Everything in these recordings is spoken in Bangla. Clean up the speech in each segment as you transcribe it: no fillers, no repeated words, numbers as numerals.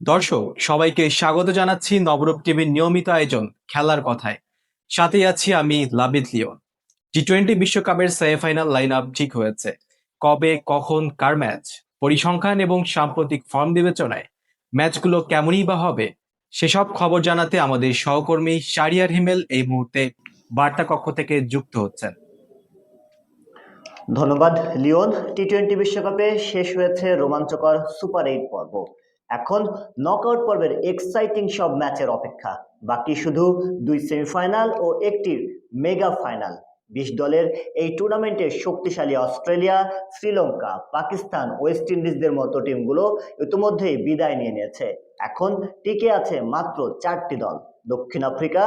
দর্শক সবাইকে স্বাগত জানাচ্ছি নবরূপ টিভির নিয়মিত আয়োজন খেলার কথায়। সাথে আছি আমি লাবিদ লিওন। টি-20 বিশ্বকাপের সেমিফাইনাল লাইন আপ ঠিক হয়েছে। কবে কখন কার ম্যাচ, পরিসংখ্যান এবং সাম্প্রতিক ফর্ম বিবেচনায় ম্যাচগুলো কেমনই বা হবে, সেসব খবর জানাতে আমাদের সহকর্মী শারিয়ার হিমেল এই মুহূর্তে বার্তা কক্ষ থেকে যুক্ত হচ্ছেন। ধন্যবাদ লিওন। টি-20 বিশ্বকাপে শেষ হয়েছে রোমাঞ্চকর সুপার 8 পর্ব। এখন নকআউট পর্বের এক্সাইটিং সব ম্যাচের অপেক্ষা। বাকি শুধু দুই সেমিফাইনাল ও একটি মেগা ফাইনাল। 20 দলের এই টুর্নামেন্টে শক্তিশালী অস্ট্রেলিয়া, শ্রীলঙ্কা, পাকিস্তান, ওয়েস্ট ইন্ডিজদের মতো টিমগুলো ইতিমধ্যেই বিদায় নিয়ে নিয়েছে। এখন টিকে আছে মাত্র 4টি দল: দক্ষিণ আফ্রিকা,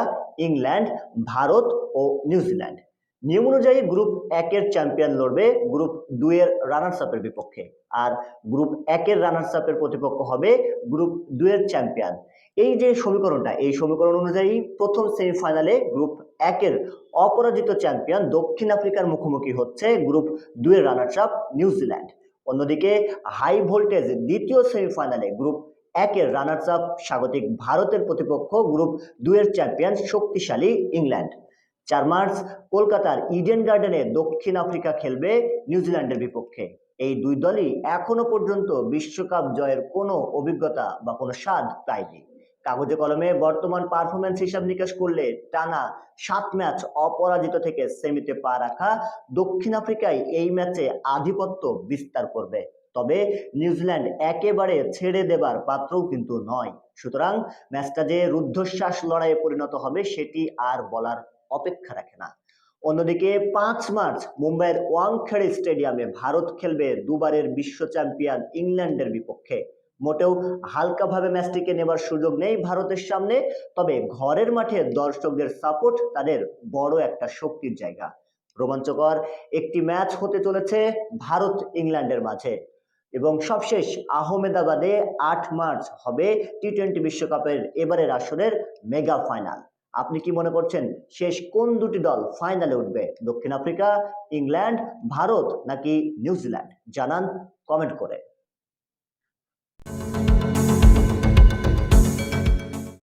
ইংল্যান্ড, ভারত ও নিউজিল্যান্ড। নিয়ম অনুযায়ী গ্রুপ 1-এর চ্যাম্পিয়ন লড়বে গ্রুপ 2-এর রানার্স আপের বিপক্ষে, আর গ্রুপ 1-এর রানার্স আপের প্রতিপক্ষ হবে গ্রুপ 2-এর চ্যাম্পিয়ন। এই যে সমীকরণটা, এই সমীকরণ অনুযায়ী প্রথম সেমিফাইনালে গ্রুপ 1-এর অপরাজিত চ্যাম্পিয়ন দক্ষিণ আফ্রিকার মুখোমুখি হচ্ছে গ্রুপ 2-এর রানার্স আপ নিউজিল্যান্ড। অন্যদিকে হাই ভোল্টেজ দ্বিতীয় সেমিফাইনালে গ্রুপ 1-এর রানার্স আপ স্বাগতিক ভারতের প্রতিপক্ষ গ্রুপ 2-এর চ্যাম্পিয়ন শক্তিশালী ইংল্যান্ড। 4 মার্চ কলকাতার ইডেন গার্ডেনে দক্ষিণ আফ্রিকা খেলবে নিউজিল্যান্ডের বিপক্ষে। এই দুই দলই এখনো পর্যন্ত বিশ্বকাপ জয়ের কোনো অভিজ্ঞতা বা কোনো স্বাদ পায়নি। কাগজে কলমে বর্তমান পারফরমেন্স হিসাব নিকাশ করলে টানা 7 ম্যাচ অপরাজিত থেকে সেমিতে পা রাখা দক্ষিণ আফ্রিকায় এই ম্যাচে আধিপত্য বিস্তার করবে। তবে নিউজিল্যান্ড একেবারে ছেড়ে দেবার পাত্রও কিন্তু নয়। সুতরাং ম্যাচটা যে রুদ্ধশ্বাস লড়াইয়ে পরিণত হবে সেটি আর বলার অপেক্ষা রাখে না। অন্যদিকে 5 মার্চ মুম্বাইয়ের ওয়াংখেড়ে স্টেডিয়ামে ভারত খেলবে দুবারের বিশ্ব চ্যাম্পিয়ন ইংল্যান্ডের বিপক্ষে। মোটেও হালকাভাবে ম্যাচটিকে নেবার সুযোগ নেই ভারতের সামনে। তবে ঘরের মাঠে দর্শকদের সাপোর্ট তাদের বড় একটা শক্তির জায়গা। রোমাঞ্চকর একটি ম্যাচ হতে চলেছে ভারত ইংল্যান্ডের মাঝে। এবং সবশেষ আহমেদাবাদে 8 মার্চ হবে টি-20 বিশ্বকাপের এবারের আসরের মেগা ফাইনাল। আপনি কি মনে করছেন শেষ কোন দুটি দল ফাইনালে উঠবে? দক্ষিণ আফ্রিকা, ইংল্যান্ড, ভারত নাকি নিউজিল্যান্ড? জানান কমেন্ট করে।